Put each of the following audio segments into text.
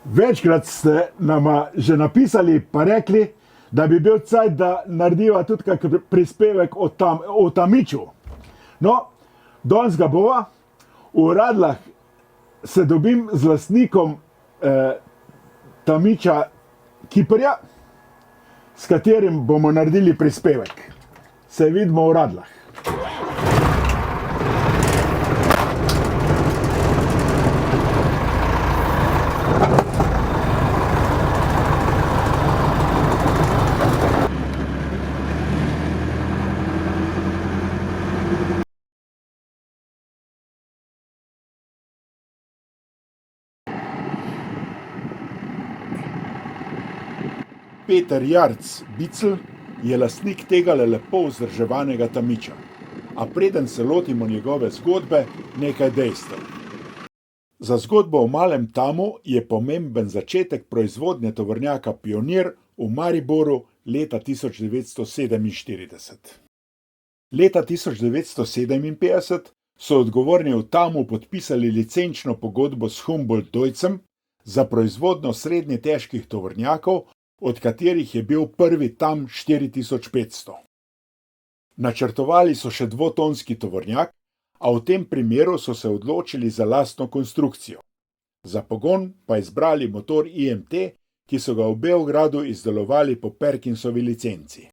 Večkrat ste nama že napisali pa rekli, da bi bil cajt, da narediva tudi kak prispevek o Tamiču. No, danes ga bova. V Radljah se dobim z lastnikom Tamiča Kiprja, s katerim bomo naredili prispevek. Se vidimo v Radljah. Peter Jarc Bicl je lastnik tega lepo vzdrževanega Tamiča. A preden se lotimo njegove zgodbe, nekaj dejstev. Za zgodbo o malem Tamu je pomemben začetek proizvodnje tovornjaka Pionir v Mariboru leta 1947. Leta 1957 so odgovorni v Tamu podpisali licenčno pogodbo s Humboldt-Deutzem za proizvodnjo srednje težkih tovornjakov, od katerih je bil prvi Tam 4500. Načrtovali so še dvotonski tovornjak, a v tem primeru so se odločili za lastno konstrukcijo. Za pogon pa izbrali motor IMT, ki so ga v Beogradu izdelovali po Perkinsovi licenci.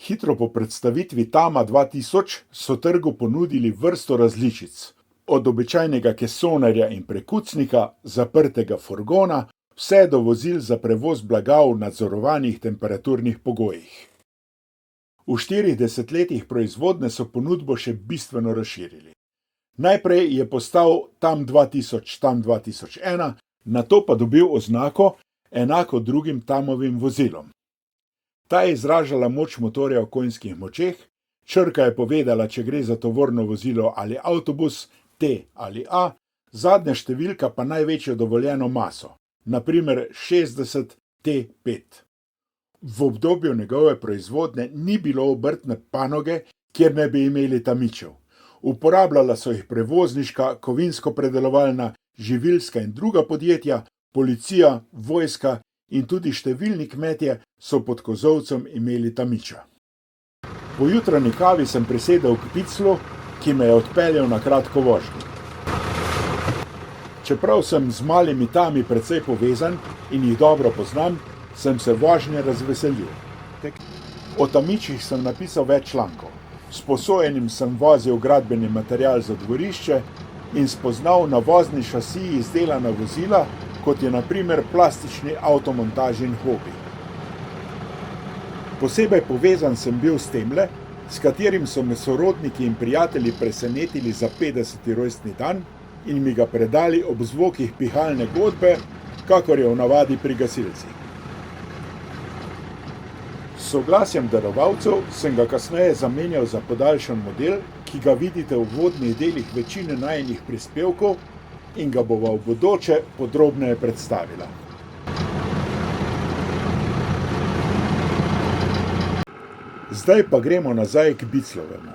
Hitro po predstavitvi Tama 2000 so trgu ponudili vrsto različic, od običajnega kesonarja in prekucnika, zaprtega furgona, vse do vozil za prevoz blaga v nadzorovanih temperaturnih pogojih. V 40 letih proizvodnje so ponudbo še bistveno razširili. Najprej je postal Tam 2000, Tam 2001, nato pa dobil oznako enako drugim Tamovim vozilom. Ta je izražala moč motorja v konjskih močeh, črka je povedala, če gre za tovorno vozilo ali avtobus, T ali A, zadnja številka pa največjo dovoljeno maso, naprimer 60 T5. V obdobju njegove proizvodnje ni bilo obrtne panoge, kjer ne bi imeli Tamičev. Uporabljala so jih prevozniška, kovinsko-predelovalna, živilska in druga podjetja, policija, vojska in tudi številni kmetje so pod kozolcem imeli Tamiča. Po jutranji kavi sem prisedel k Biclu, ki me je odpeljal na kratko vožnjo. Čeprav sem z malimi Tami precej povezan in jih dobro poznam, sem se vožnje razveselil. O Tamičih sem napisal več člankov. S posojenim sem vozil gradbeni material za dvorišče in spoznal na vozni šasiji izdelana vozila, kot je na primer plastični avtomontažin hobi. Posebej povezan sem bil s temle, s katerim so me sorodniki in prijatelji presenetili za 50. rojstni dan in mi ga predali ob zvokih pihalne godbe, kakor je v navadi pri gasilcih. S soglasjem darovalcev sem ga kasneje zamenjal za podaljšan model, ki ga vidite v vodnih delih večine najinih prispevkov in ga bova v bodoče podrobneje predstavila. Zdaj pa gremo nazaj k Biclovemu.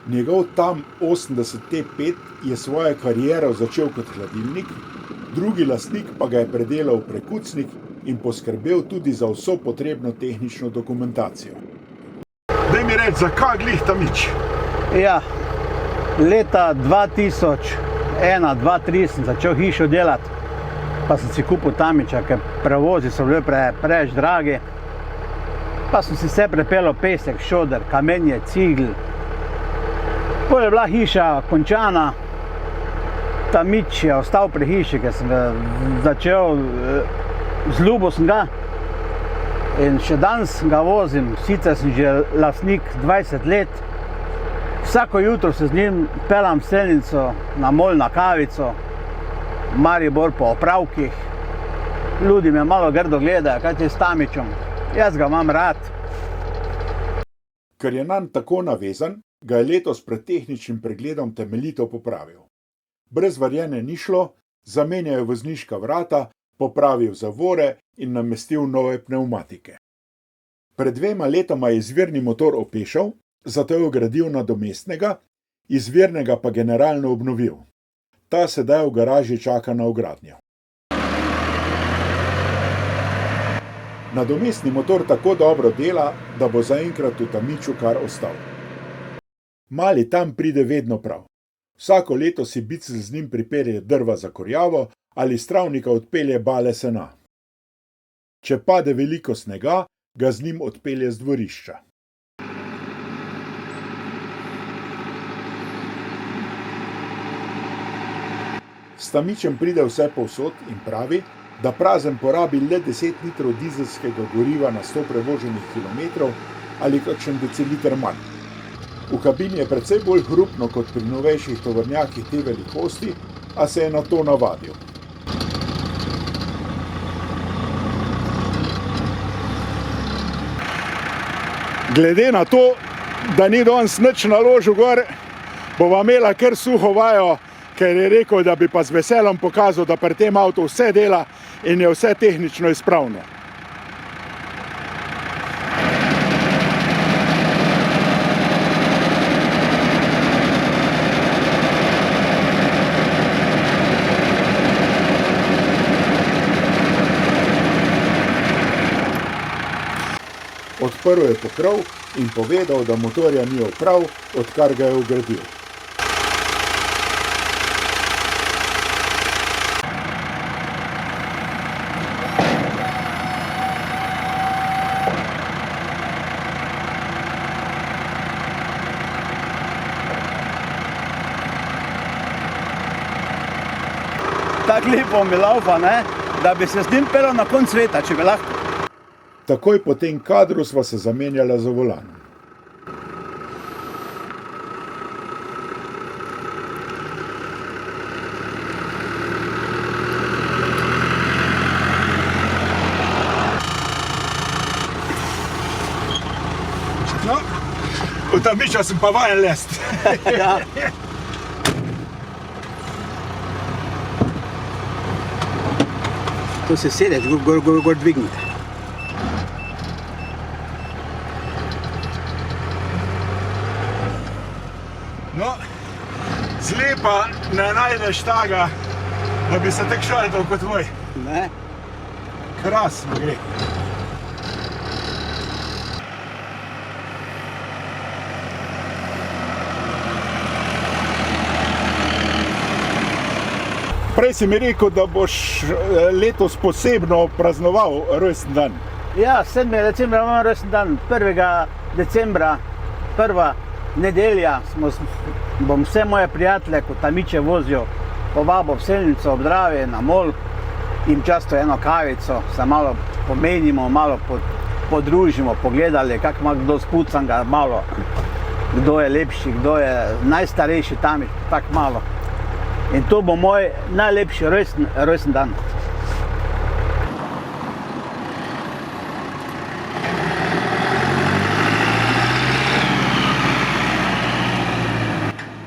Njegov Tam 80 T5 je svojo kariero začel kot hladilnik, drugi lastnik pa ga je predelal v prekucnik in poskrbel tudi za vso potrebno tehnično dokumentacijo. Daj mi reči, zakaj glih Tamič? Ja, leta 2001-2003 sem začel hišo delati, pa sem si kupil Tamiča, ker prevozi so bili preveč dragi. Pa sem si vse prepeljal pesek, šoder, kamenje, cigl. Potem je bila hiša končana, Tamič je ostal pri hiši, ker sem ga začel, zljubil sem ga in še danes ga vozim, sicer sem že lastnik 20 let. Vsako jutro se z njim peljem v Selnico, na mol na kavico, Maribor po opravkih. Ljudje me malo grdo gledajo, kaj ti je s Tamičem. Jaz ga imam rad. Ker je nanj tako navezan, ga je letos pred tehničnim pregledom temeljito popravil. Brez varjenja ni šlo, zamenjal je vozniška vrata, popravil zavore in namestil nove pnevmatike. Pred 2 letoma je izvirni motor opešal, zato je vgradil nadomestnega, izvirnega pa generalno obnovil. Ta sedaj v garaži čaka na vgradnjo. Nadomestni motor tako dobro dela, da bo zaenkrat v tamiču kar ostal. Mali tam pride vedno prav. Vsako leto si bicel z njim pripelje drva za kurjavo ali s travnika odpelje bale sena. Če pade veliko snega, ga z njim odpelje z dvorišča. S tamičem pride vse povsod in pravi, da prazen porabi le 10 litrov dizelskega goriva na 100 prevoženih kilometrov ali kakšen deciliter manj. V kabini je precej bolj hrupno kot pri novejših tovornjakih te velikosti, a se je na to navadil. Glede na to, da ni danes nič naložil gor, bova imela kar suho vajo, ker je rekel, da bi pa z veseljem pokazal, da pri tem avtu vse dela in je vse tehnično izpravno. Odprl je pokrov in povedal, da motorja ni oprav, odkar ga je vgradil. Tako lepo mi laufa, ne? Da bi se z njim pelal na konec sveta, če bi lahko. Takoj po tem kadru sva se zamenjala za volanom. No, v tamiča sem pa vajen lest. Ja. To se sedeti, gor dvignite. No, zlepa ne najdeš taga, da bi se tako šaltal kot tvoj. Ne? Krasno gre. Prej si mi rekel, da boš letos posebno praznoval rojstni dan. Ja, 7. decembra imam rojstni dan, 1. decembra, prva nedelja, bom vse moje prijatelje, ko tamiče vozijo, povabil v Selnico ob Dravi na Mol in často eno kavico, se malo pomenimo, malo podružimo, pogledali, kako ima kdo spucanga, malo, kdo je lepši, kdo je najstarejši tamič, tako malo. In to bo moj najlepši rojstni dan.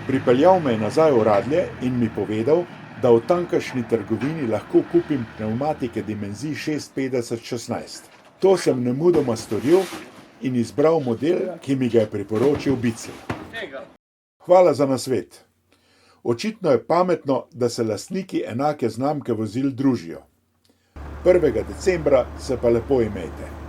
Pripeljal me je nazaj v Radlje in mi povedal, da v tamkajšnji trgovini lahko kupim pnevmatike dimenzij 650-16. To sem nemudoma storil in izbral model, ki mi ga je priporočil Bicel. Hvala za nasvet. Očitno je pametno, da se lastniki enake znamke vozil družijo. 1. decembra se pa lepo imejte.